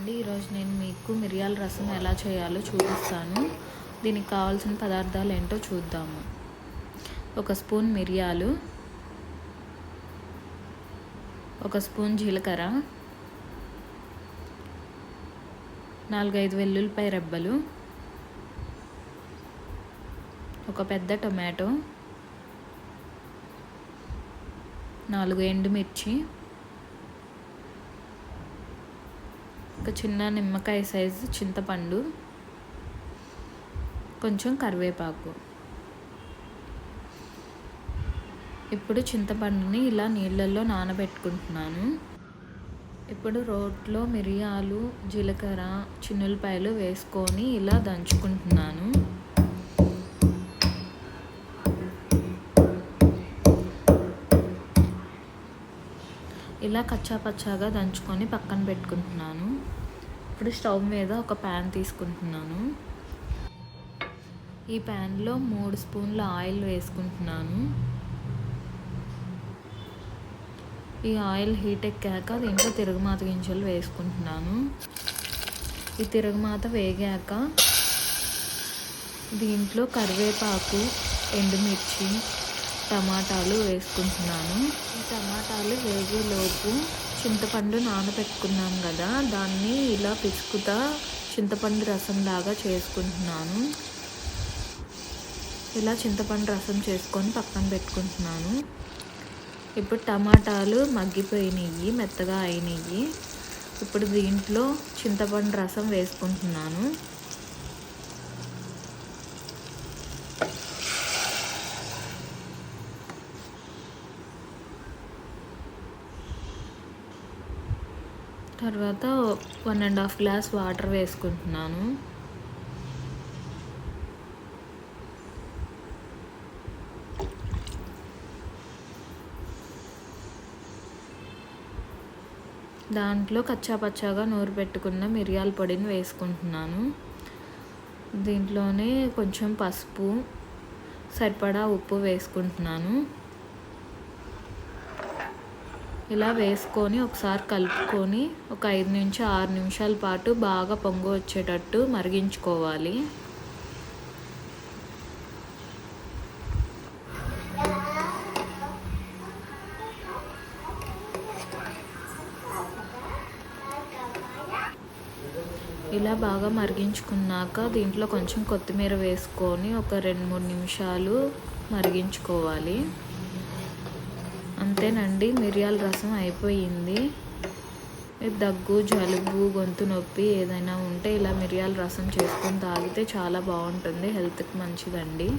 అండి. ఈరోజు నేను మీకు మిరియాల రసం ఎలా చేయాలో చూపిస్తాను. దీనికి కావాల్సిన పదార్థాలు ఏంటో చూద్దాము. 1 స్పూన్ మిరియాలు, 1 స్పూన్ జీలకర్ర, 4-5 వెల్లుల్లిపాయ రెబ్బలు, 1 పెద్ద టొమాటో, 4 ఎండుమిర్చి, ఒక చిన్న నిమ్మకాయ సైజు చింతపండు, కొంచెం కరివేపాకు. ఇప్పుడు చింతపండుని ఇలా నీళ్ళల్లో నానబెట్టుకుంటున్నాను. ఇప్పుడు రోట్లో మిరియాలు, జీలకర్ర, చిన్నులపాయలు వేసుకొని ఇలా దంచుకుంటున్నాను. ఇలా కచ్చాపచ్చాగా దంచుకొని పక్కన పెట్టుకుంటున్నాను. ఇప్పుడు స్టవ్ మీద ఒక ప్యాన్ తీసుకుంటున్నాను. ఈ ప్యాన్లో 3 స్పూన్ల ఆయిల్ వేసుకుంటున్నాను. ఈ ఆయిల్ హీట్ ఎక్కాక దీంట్లో తిరగమాత గింజలు వేసుకుంటున్నాను. ఈ తిరగమాత వేగాక దీంట్లో కరివేపాకు, ఎండుమిర్చి, టమాటాలు వేసుకుంటున్నాను. ఈ టమాటాలు వేగేలోపు చింతపండు నానబెట్టుకున్నాం కదా, దాన్ని ఇలా పిసుకుతా చింతపండు రసం లాగా చేసుకుంటున్నాను. ఇలా చింతపండు రసం చేసుకొని పక్కన పెట్టుకుంటున్నాను. ఇప్పుడు టమాటాలు మగ్గిపోయినాయి, మెత్తగా అయినాయి. ఇప్పుడు దీంట్లో చింతపండు రసం వేసుకుంటున్నాను. తర్వాత 1.5 గ్లాస్ వాటర్ వేసుకుంటున్నాను. దాంట్లో కచ్చాపచ్చాగా నూరు పెట్టుకున్న మిరియాల పొడిని వేసుకుంటున్నాను. దీంట్లోనే కొంచెం పసుపు, సరిపడా ఉప్పు వేసుకుంటున్నాను. ఇలా వేసుకొని ఒకసారి కలుపుకొని ఒక 5 నుంచి 6 నిమిషాల పాటు బాగా పొంగు వచ్చేటట్టు మరిగించుకోవాలి. ఇలా బాగా మరిగించుకున్నాక దీంట్లో కొంచెం కొత్తిమీర వేసుకొని ఒక 2-3 నిమిషాలు మరిగించుకోవాలి. అంతేనండి, మిరియాల రసం అయిపోయింది. దగ్గు, జలుబు, గొంతు నొప్పి ఏదైనా ఉంటే ఇలా మిరియాల రసం చేసుకొని తాగితే చాలా బాగుంటుంది, హెల్త్కి మంచిదండి.